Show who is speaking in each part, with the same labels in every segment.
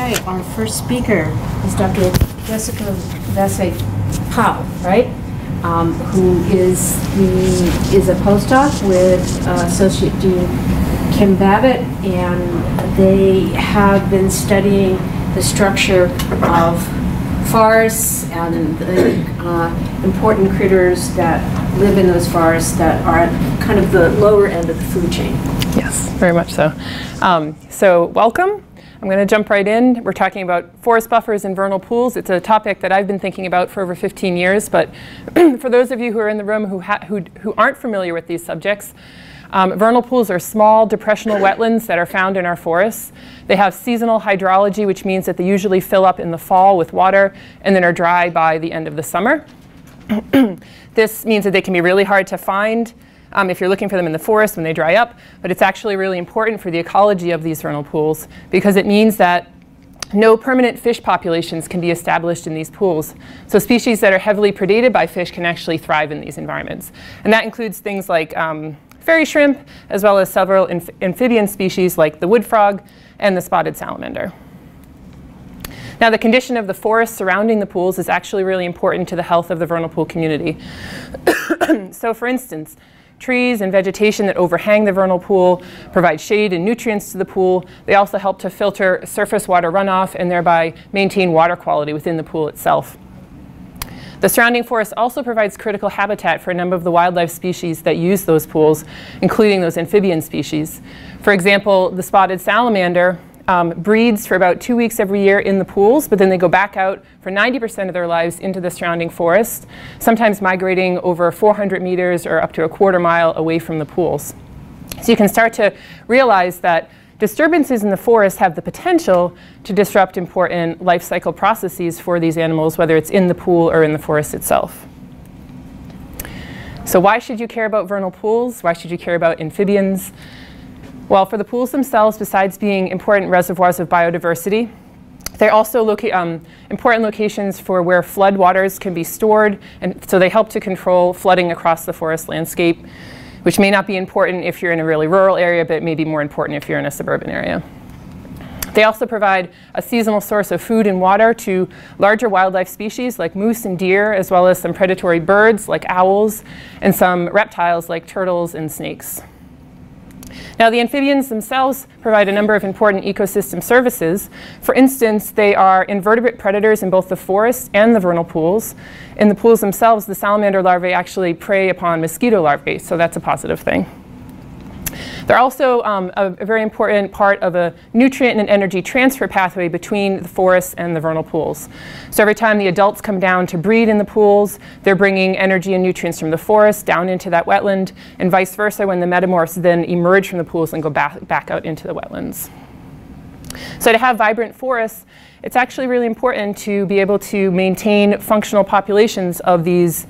Speaker 1: Okay, our first speaker is Dr. Jessica Veysey, right? Who is a postdoc with Associate Dean Kim Babbitt, and they have been studying the structure of forests and the important critters that live in those forests that are at kind of the lower end of the food chain.
Speaker 2: Yes, very much so. So welcome. I'm going to jump right in. We're talking about forest buffers and vernal pools. It's a topic that I've been thinking about for over 15 years, but for those of you who are in the room who aren't familiar with these subjects, vernal pools are small depressional wetlands that are found in our forests. They have seasonal hydrology, which means that they usually fill up in the fall with water and then are dry by the end of the summer. This means that they can be really hard to find if you're looking for them in the forest when they dry up, but it's actually really important for the ecology of these vernal pools because it means that no permanent fish populations can be established in these pools. So species that are heavily predated by fish can actually thrive in these environments. And that includes things like fairy shrimp, as well as several amphibian species like the wood frog and the spotted salamander. Now, the condition of the forest surrounding the pools is actually really important to the health of the vernal pool community. So for instance, trees and vegetation that overhang the vernal pool provide shade and nutrients to the pool. They also help to filter surface water runoff and thereby maintain water quality within the pool itself. The surrounding forest also provides critical habitat for a number of the wildlife species that use those pools, including those amphibian species. For example, the spotted salamander breeds for about 2 weeks every year in the pools, but then they go back out for 90% of their lives into the surrounding forest, sometimes migrating over 400 meters or up to a quarter mile away from the pools. So you can start to realize that disturbances in the forest have the potential to disrupt important life cycle processes for these animals, whether it's in the pool or in the forest itself. So why should you care about vernal pools? Why should you care about amphibians? Well, for the pools themselves, besides being important reservoirs of biodiversity, they're also important locations for where flood waters can be stored, and so they help to control flooding across the forest landscape, which may not be important if you're in a really rural area, but it may be more important if you're in a suburban area. They also provide a seasonal source of food and water to larger wildlife species like moose and deer, as well as some predatory birds like owls, and some reptiles like turtles and snakes. Now, the amphibians themselves provide a number of important ecosystem services. For instance, they are invertebrate predators in both the forest and the vernal pools. In the pools themselves, the salamander larvae actually prey upon mosquito larvae, so that's a positive thing. They're also a very important part of a nutrient and energy transfer pathway between the forests and the vernal pools. So every time the adults come down to breed in the pools, they're bringing energy and nutrients from the forest down into that wetland, and vice versa when the metamorphs then emerge from the pools and go back out into the wetlands. So to have vibrant forests, it's actually really important to be able to maintain functional populations of these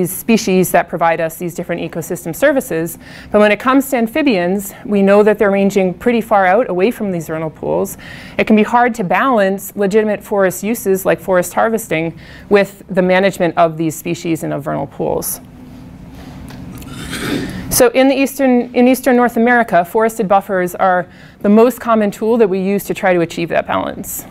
Speaker 2: species that provide us these different ecosystem services. But when it comes to amphibians, we know that they're ranging pretty far out away from these vernal pools. It can be hard to balance legitimate forest uses like forest harvesting with the management of these species and of vernal pools. So in Eastern North America, forested buffers are the most common tool that we use to try to achieve that balance.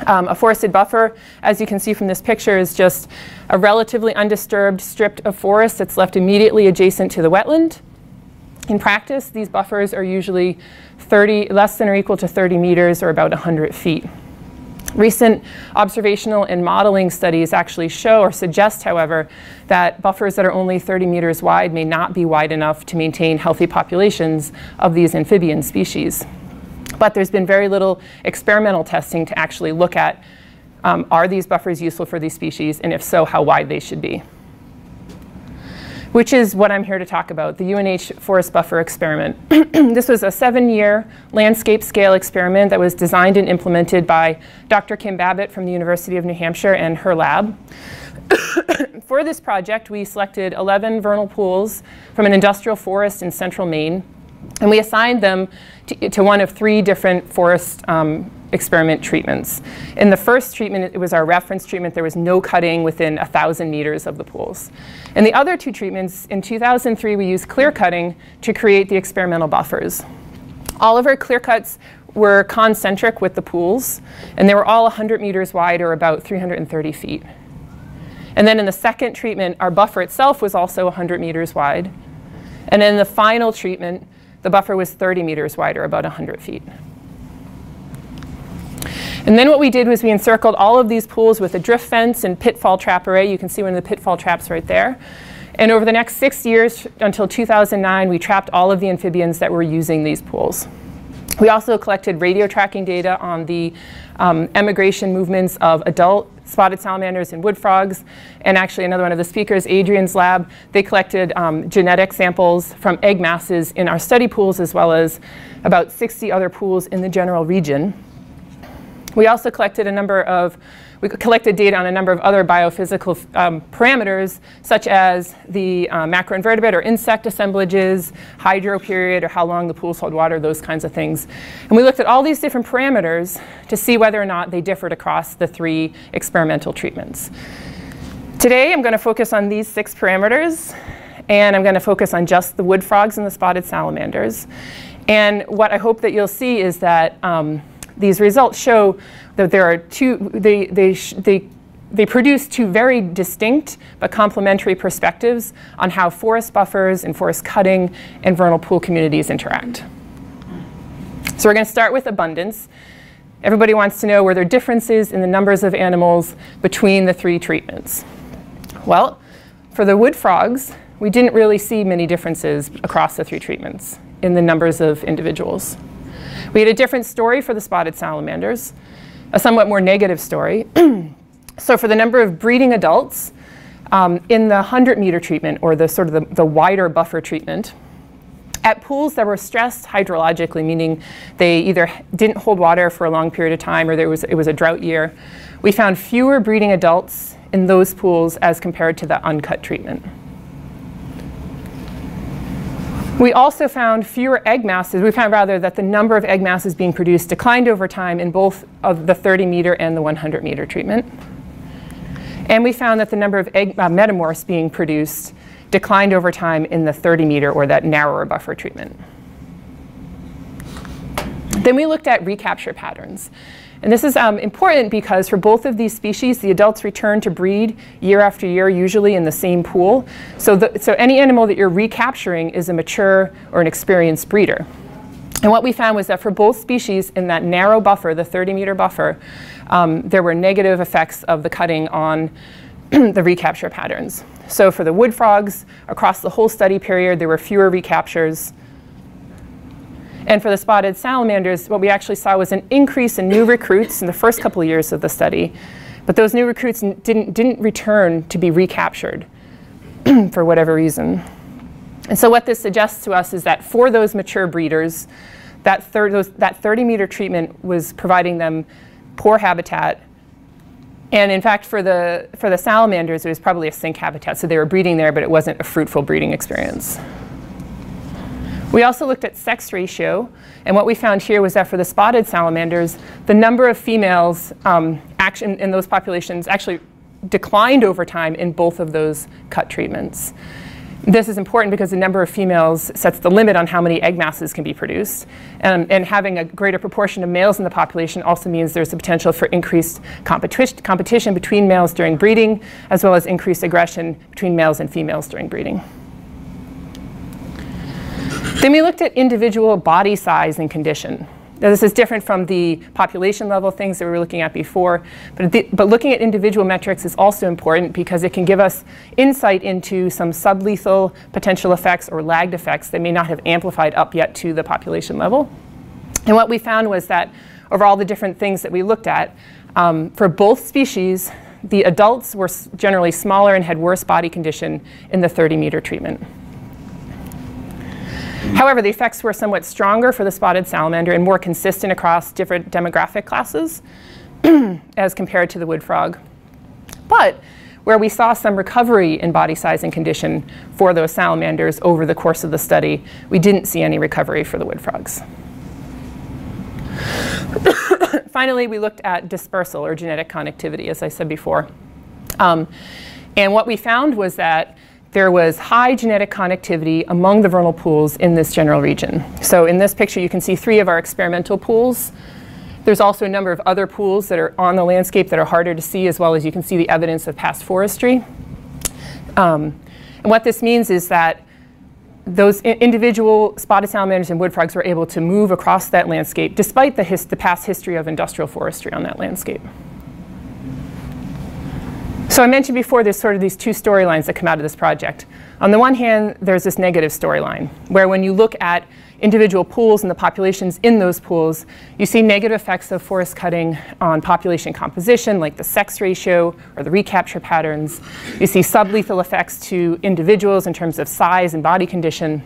Speaker 2: A forested buffer, as you can see from this picture, is just a relatively undisturbed strip of forest that's left immediately adjacent to the wetland. In practice, these buffers are usually less than or equal to 30 meters or about 100 feet. Recent observational and modeling studies actually show or suggest, however, that buffers that are only 30 meters wide may not be wide enough to maintain healthy populations of these amphibian species. But there's been very little experimental testing to actually look at are these buffers useful for these species, and if so, how wide they should be. Which is what I'm here to talk about, the UNH Forest Buffer Experiment. This was a 7-year landscape scale experiment that was designed and implemented by Dr. Kim Babbitt from the University of New Hampshire and her lab. For this project, we selected 11 vernal pools from an industrial forest in central Maine, and we assigned them to one of 3 different forest experiment treatments. In the first treatment, it was our reference treatment. There was no cutting within 1,000 meters of the pools. In the other 2 treatments, in 2003, we used clear cutting to create the experimental buffers. All of our clear cuts were concentric with the pools, and they were all 100 meters wide, or about 330 feet. And then in the second treatment, our buffer itself was also 100 meters wide. And in the final treatment, the buffer was 30 meters wide, or about 100 feet. And then what we did was we encircled all of these pools with a drift fence and pitfall trap array. You can see one of the pitfall traps right there. And over the next 6 years, until 2009, we trapped all of the amphibians that were using these pools. We also collected radio tracking data on the emigration movements of adult spotted salamanders and wood frogs. And actually, another one of the speakers, Adrian's lab, they collected genetic samples from egg masses in our study pools, as well as about 60 other pools in the general region. We also collected data on a number of other biophysical parameters, such as the macroinvertebrate or insect assemblages, hydro period, or how long the pools hold water, those kinds of things. And we looked at all these different parameters to see whether or not they differed across the 3 experimental treatments. Today, I'm going to focus on these 6 parameters, and I'm going to focus on just the wood frogs and the spotted salamanders. And what I hope that you'll see is that these results show that there are they produce 2 very distinct but complementary perspectives on how forest buffers and forest cutting and vernal pool communities interact. So we're going to start with abundance. Everybody wants to know, were there differences in the numbers of animals between the 3 treatments? Well, for the wood frogs, we didn't really see many differences across the 3 treatments in the numbers of individuals. We had a different story for the spotted salamanders, a somewhat more negative story. So for the number of breeding adults, in the 100-meter treatment, or the sort of the wider buffer treatment, at pools that were stressed hydrologically, meaning they either didn't hold water for a long period of time, or it was a drought year, we found fewer breeding adults in those pools as compared to the uncut treatment. We also found fewer egg masses. We found rather that the number of egg masses being produced declined over time in both of the 30-meter and the 100-meter treatment. And we found that the number of egg metamorphs being produced declined over time in the 30-meter, or that narrower buffer treatment. Then we looked at recapture patterns. And this is important because for both of these species, the adults return to breed year after year, usually in the same pool. So any animal that you're recapturing is a mature or an experienced breeder. And what we found was that for both species in that narrow buffer, the 30-meter buffer, there were negative effects of the cutting on the recapture patterns. So for the wood frogs, across the whole study period, there were fewer recaptures. And for the spotted salamanders, what we actually saw was an increase in new recruits in the first couple of years of the study. But those new recruits didn't return to be recaptured for whatever reason. And so what this suggests to us is that for those mature breeders, that 30-meter treatment was providing them poor habitat. And in fact, for the salamanders, it was probably a sink habitat. So they were breeding there, but it wasn't a fruitful breeding experience. We also looked at sex ratio, and what we found here was that for the spotted salamanders, the number of females in those populations actually declined over time in both of those cut treatments. This is important because the number of females sets the limit on how many egg masses can be produced. And having a greater proportion of males in the population also means there's the potential for increased competition between males during breeding, as well as increased aggression between males and females during breeding. Then we looked at individual body size and condition. Now, this is different from the population level things that we were looking at before, but looking at individual metrics is also important because it can give us insight into some sublethal potential effects or lagged effects that may not have amplified up yet to the population level. And what we found was that over all the different things that we looked at, for both species, the adults were generally smaller and had worse body condition in the 30-meter treatment. However, the effects were somewhat stronger for the spotted salamander and more consistent across different demographic classes as compared to the wood frog. But where we saw some recovery in body size and condition for those salamanders over the course of the study, we didn't see any recovery for the wood frogs. Finally, we looked at dispersal or genetic connectivity, as I said before. And what we found was that there was high genetic connectivity among the vernal pools in this general region. So in this picture, you can see 3 of our experimental pools. There's also a number of other pools that are on the landscape that are harder to see, as well as you can see the evidence of past forestry. And what this means is that those individual spotted salamanders and wood frogs were able to move across that landscape despite the past history of industrial forestry on that landscape. So I mentioned before there's sort of these 2 storylines that come out of this project. On the one hand, there's this negative storyline, where when you look at individual pools and the populations in those pools, you see negative effects of forest cutting on population composition, like the sex ratio or the recapture patterns. You see sublethal effects to individuals in terms of size and body condition.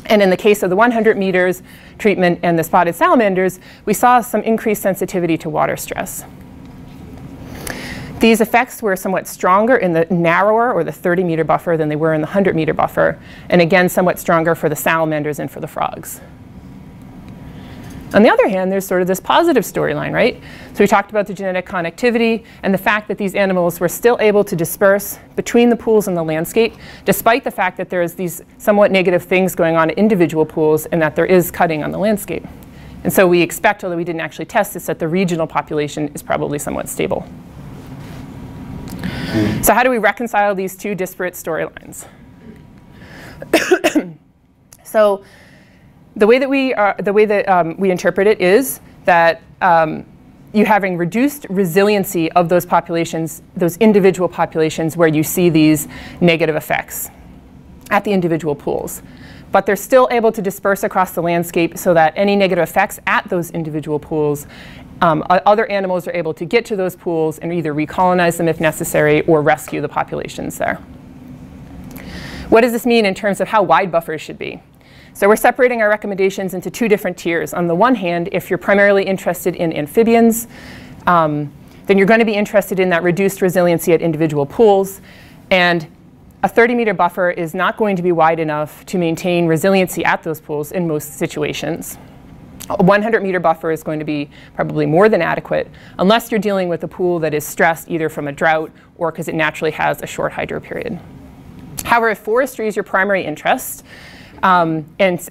Speaker 2: And in the case of the 100 meters treatment and the spotted salamanders, we saw some increased sensitivity to water stress. These effects were somewhat stronger in the narrower or the 30-meter buffer than they were in the 100-meter buffer, and again, somewhat stronger for the salamanders and for the frogs. On the other hand, there's sort of this positive storyline, right? So we talked about the genetic connectivity and the fact that these animals were still able to disperse between the pools and the landscape, despite the fact that there's these somewhat negative things going on in individual pools and that there is cutting on the landscape. And so we expect, although we didn't actually test this, that the regional population is probably somewhat stable. So how do we reconcile these 2 disparate storylines? So the way that we interpret it is that you having reduced resiliency of those populations, those individual populations where you see these negative effects at the individual pools. But they're still able to disperse across the landscape so that any negative effects at those individual pools, other animals are able to get to those pools and either recolonize them if necessary or rescue the populations there. What does this mean in terms of how wide buffers should be? So we're separating our recommendations into 2 different tiers. On the one hand, if you're primarily interested in amphibians, then you're going to be interested in that reduced resiliency at individual pools. And a 30-meter buffer is not going to be wide enough to maintain resiliency at those pools in most situations. A 100-meter buffer is going to be probably more than adequate, unless you're dealing with a pool that is stressed either from a drought or because it naturally has a short hydro period. However, if forestry is your primary interest, and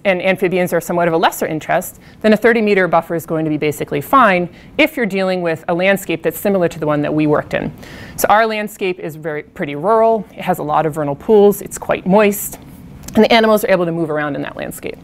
Speaker 2: amphibians are somewhat of a lesser interest, then a 30-meter buffer is going to be basically fine if you're dealing with a landscape that's similar to the one that we worked in. So our landscape is pretty rural. It has a lot of vernal pools. It's quite moist. And the animals are able to move around in that landscape.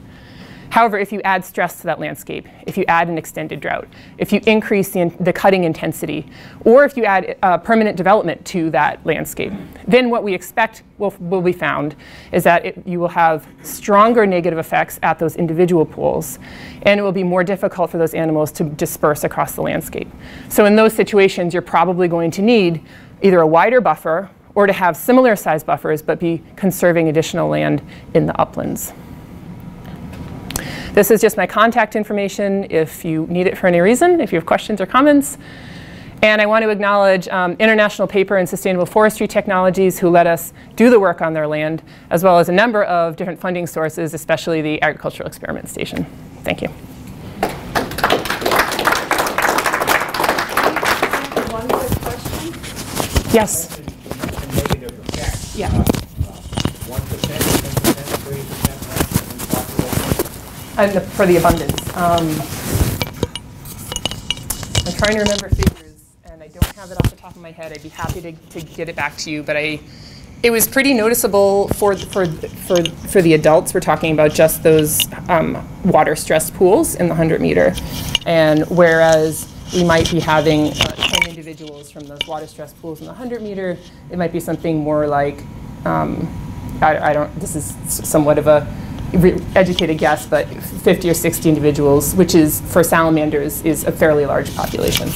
Speaker 2: However, if you add stress to that landscape, if you add an extended drought, if you increase the cutting intensity, or if you add permanent development to that landscape, then what we expect will be found is that you will have stronger negative effects at those individual pools, and it will be more difficult for those animals to disperse across the landscape. So in those situations, you're probably going to need either a wider buffer or to have similar size buffers, but be conserving additional land in the uplands. This is just my contact information if you need it for any reason, if you have questions or comments. And I want to acknowledge International Paper and Sustainable Forestry Technologies, who let us do the work on their land, as well as a number of different funding sources, especially the Agricultural Experiment Station. Thank you.
Speaker 1: One quick question.
Speaker 2: Yes.
Speaker 3: Negative effects.
Speaker 2: Yeah.
Speaker 3: 1%, 10%, 30%,
Speaker 2: And for the abundance. I'm trying to remember figures, and I don't have it off the top of my head. I'd be happy to get it back to you, but it was pretty noticeable for the adults. We're talking about just those water-stressed pools in the 100-meter, and whereas we might be having 10 individuals from those water-stressed pools in the 100-meter, it might be something more like this is somewhat of a educated guess, but 50 or 60 individuals, which is, for salamanders, is a fairly large population.